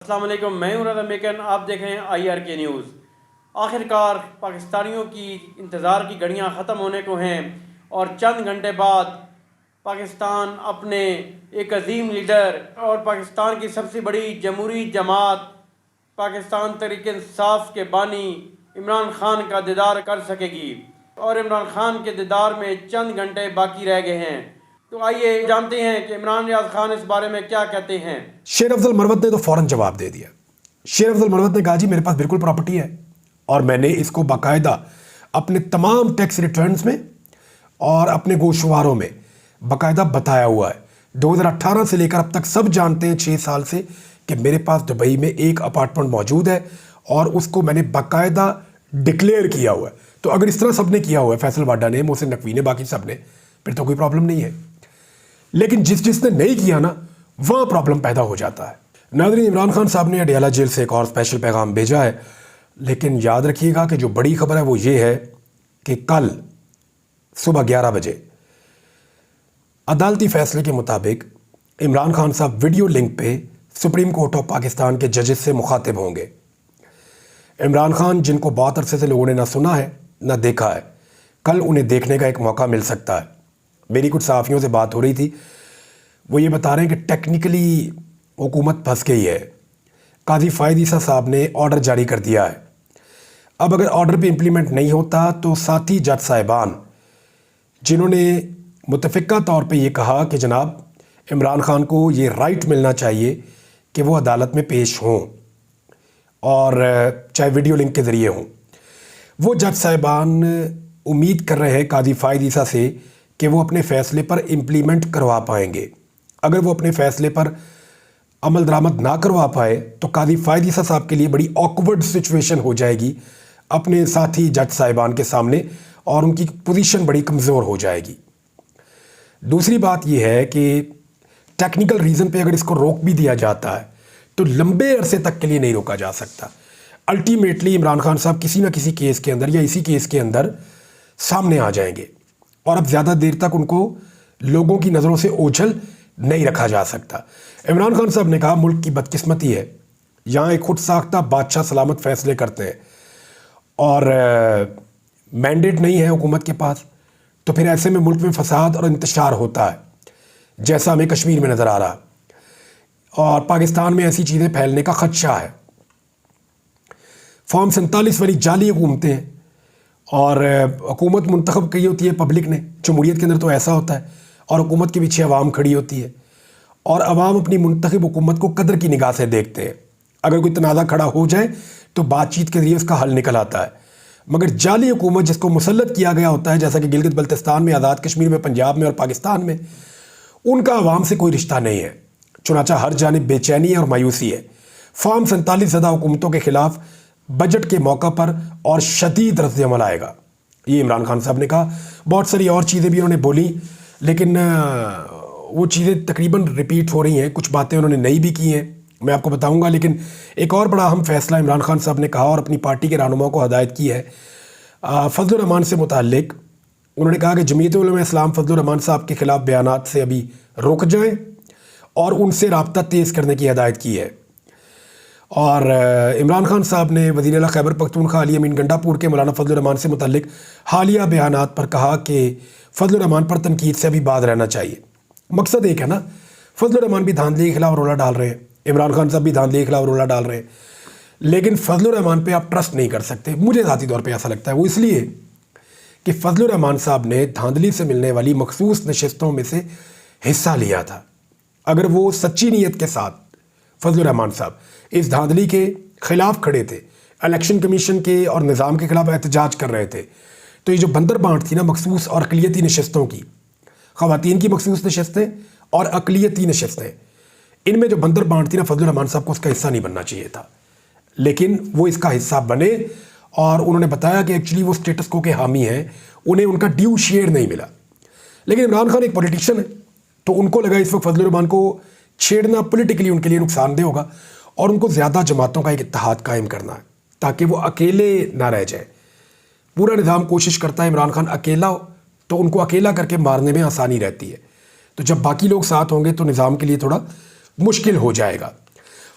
السلام علیکم، میں ہوں رضا میکن، آپ دیکھ رہے ہیں IRK نیوز۔ آخرکار پاکستانیوں کی انتظار کی گھڑیاں ختم ہونے کو ہیں اور چند گھنٹے بعد پاکستان اپنے ایک عظیم لیڈر اور پاکستان کی سب سے بڑی جمہوری جماعت پاکستان تحریک انصاف کے بانی عمران خان کا دیدار کر سکے گی، اور عمران خان کے دیدار میں چند گھنٹے باقی رہ گئے ہیں۔ تو آئیے جانتے ہیں کہ عمران ریاض خان اس بارے میں کیا کہتے ہیں۔ شیر افضل مروت نے تو فوراً جواب دے دیا۔ شیر افضل مروت نے کہا جی میرے پاس بالکل پراپرٹی ہے اور میں نے اس کو باقاعدہ اپنے تمام ٹیکس ریٹرنز میں اور اپنے گوشواروں میں باقاعدہ بتایا ہوا ہے۔ 2018 سے لے کر اب تک سب جانتے ہیں 6 سال سے کہ میرے پاس دبئی میں ایک اپارٹمنٹ موجود ہے اور اس کو میں نے باقاعدہ ڈکلیئر کیا ہوا ہے۔ تو اگر اس طرح سب نے کیا ہوا ہے، فیصل واڈا نے، محسن نقوی نے، باقی سب نے، پھر تو کوئی پرابلم نہیں ہے۔ لیکن جس نے نہیں کیا نا، وہاں پرابلم پیدا ہو جاتا ہے۔ ناظرین، عمران خان صاحب نے اڈیالہ جیل سے ایک اور اسپیشل پیغام بھیجا ہے، لیکن یاد رکھیے گا کہ جو بڑی خبر ہے وہ یہ ہے کہ کل صبح 11 بجے عدالتی فیصلے کے مطابق عمران خان صاحب ویڈیو لنک پہ سپریم کورٹ آف پاکستان کے ججز سے مخاطب ہوں گے۔ عمران خان، جن کو بہت عرصے سے لوگوں نے نہ سنا ہے نہ دیکھا ہے، کل انہیں دیکھنے کا ایک موقع مل سکتا ہے۔ میری کچھ صحافیوں سے بات ہو رہی تھی، وہ یہ بتا رہے ہیں کہ ٹیکنیکلی حکومت پھنس گئی ہے۔ قاضی فائد عیسیٰ صاحب نے آرڈر جاری کر دیا ہے۔ اب اگر آرڈر پہ امپلیمنٹ نہیں ہوتا تو ساتھی جج صاحبان، جنہوں نے متفقہ طور پہ یہ کہا کہ جناب عمران خان کو یہ رائٹ ملنا چاہیے کہ وہ عدالت میں پیش ہوں اور چاہے ویڈیو لنک کے ذریعے ہوں، وہ جج صاحبان امید کر رہے ہیں قاضی فائد عیسیٰ سے کہ وہ اپنے فیصلے پر امپلیمنٹ کروا پائیں گے۔ اگر وہ اپنے فیصلے پر عمل درآمد نہ کروا پائے تو قاضی فائد عیسیٰ صاحب کے لیے بڑی آکورڈ سچویشن ہو جائے گی اپنے ساتھی جج صاحبان کے سامنے، اور ان کی پوزیشن بڑی کمزور ہو جائے گی۔ دوسری بات یہ ہے کہ ٹیکنیکل ریزن پہ اگر اس کو روک بھی دیا جاتا ہے تو لمبے عرصے تک کے لیے نہیں روکا جا سکتا۔ الٹیمیٹلی عمران خان صاحب کسی نہ کسی کیس کے اندر یا اسی کیس کے اندر سامنے آ جائیں گے، اور اب زیادہ دیر تک ان کو لوگوں کی نظروں سے اوجھل نہیں رکھا جا سکتا۔ عمران خان صاحب نے کہا ملک کی بدقسمتی ہے، یہاں ایک خود ساختہ بادشاہ سلامت فیصلے کرتے ہیں اور مینڈیٹ نہیں ہے حکومت کے پاس، تو پھر ایسے میں ملک میں فساد اور انتشار ہوتا ہے، جیسا ہمیں کشمیر میں نظر آ رہا، اور پاکستان میں ایسی چیزیں پھیلنے کا خدشہ ہے۔ فارم 47 والی جعلی حکومتیں ہیں، اور حکومت منتخب کی ہوتی ہے پبلک نے، جمہوریت کے اندر تو ایسا ہوتا ہے، اور حکومت کے پیچھے عوام کھڑی ہوتی ہے، اور عوام اپنی منتخب حکومت کو قدر کی نگاہ سے دیکھتے ہیں۔ اگر کوئی تنازع کھڑا ہو جائے تو بات چیت کے ذریعے اس کا حل نکل آتا ہے، مگر جعلی حکومت جس کو مسلط کیا گیا ہوتا ہے، جیسا کہ گلگت بلتستان میں، آزاد کشمیر میں، پنجاب میں اور پاکستان میں، ان کا عوام سے کوئی رشتہ نہیں ہے، چنانچہ ہر جانب بے چینی ہے اور مایوسی ہے۔ فارم 47 زدہ حکومتوں کے خلاف بجٹ کے موقع پر اور شدید رد عمل آئے گا، یہ عمران خان صاحب نے کہا۔ بہت ساری اور چیزیں بھی انہوں نے بولی، لیکن وہ چیزیں تقریباً ریپیٹ ہو رہی ہیں، کچھ باتیں انہوں نے نئی بھی کی ہیں، میں آپ کو بتاؤں گا۔ لیکن ایک اور بڑا اہم فیصلہ عمران خان صاحب نے کہا اور اپنی پارٹی کے رہنماؤں کو ہدایت کی ہے فضل الرحمان سے متعلق۔ انہوں نے کہا کہ جمعیت علماء اسلام فضل الرحمان صاحب کے خلاف بیانات سے ابھی رک جائیں اور ان سے رابطہ تیز کرنے کی ہدایت کی ہے۔ اور عمران خان صاحب نے وزیر اعلیٰ خیبر پختونخوا علی امین گنڈا پور کے مولانا فضل الرحمان سے متعلق حالیہ بیانات پر کہا کہ فضل الرحمان پر تنقید سے ابھی باز رہنا چاہیے۔ مقصد ایک ہے نا، فضل الرحمان بھی دھاندلی کے خلاف رولا ڈال رہے ہیں، عمران خان صاحب بھی دھاندلی کے خلاف رولا ڈال رہے ہیں، لیکن فضل الرحمان پہ آپ ٹرسٹ نہیں کر سکتے۔ مجھے ذاتی طور پہ ایسا لگتا ہے، وہ اس لیے کہ فضل الرحمان صاحب نے دھاندلی سے ملنے والی مخصوص نشستوں میں سے حصہ لیا تھا۔ اگر وہ سچی نیت کے ساتھ فضل الرحمان صاحب اس دھاندلی کے خلاف کھڑے تھے، الیکشن کمیشن کے اور نظام کے خلاف احتجاج کر رہے تھے، تو یہ جو بندر بانٹ تھی نا مخصوص اور اقلیتی نشستوں کی، خواتین کی مخصوص نشستیں اور اقلیتی نشستیں، ان میں جو بندر بانٹ تھی نا، فضل الرحمان صاحب کو اس کا حصہ نہیں بننا چاہیے تھا، لیکن وہ اس کا حصہ بنے، اور انہوں نے بتایا کہ ایکچولی وہ اسٹیٹس کو کے حامی ہیں، انہیں ان کا ڈیو شیئر نہیں ملا۔ لیکن عمران خان ایک پولیٹیشین ہے، تو ان کو لگا اس وقت فضل الرحمان کو چھیڑنا پولیٹیکلی ان کے لیے نقصان دہ ہوگا، اور ان کو زیادہ جماعتوں کا ایک اتحاد قائم کرنا ہے تاکہ وہ اکیلے نہ رہ جائے۔ پورا نظام کوشش کرتا ہے عمران خان اکیلا ہو، تو ان کو اکیلا کر کے مارنے میں آسانی رہتی ہے، تو جب باقی لوگ ساتھ ہوں گے تو نظام کے لیے تھوڑا مشکل ہو جائے گا۔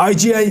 IGI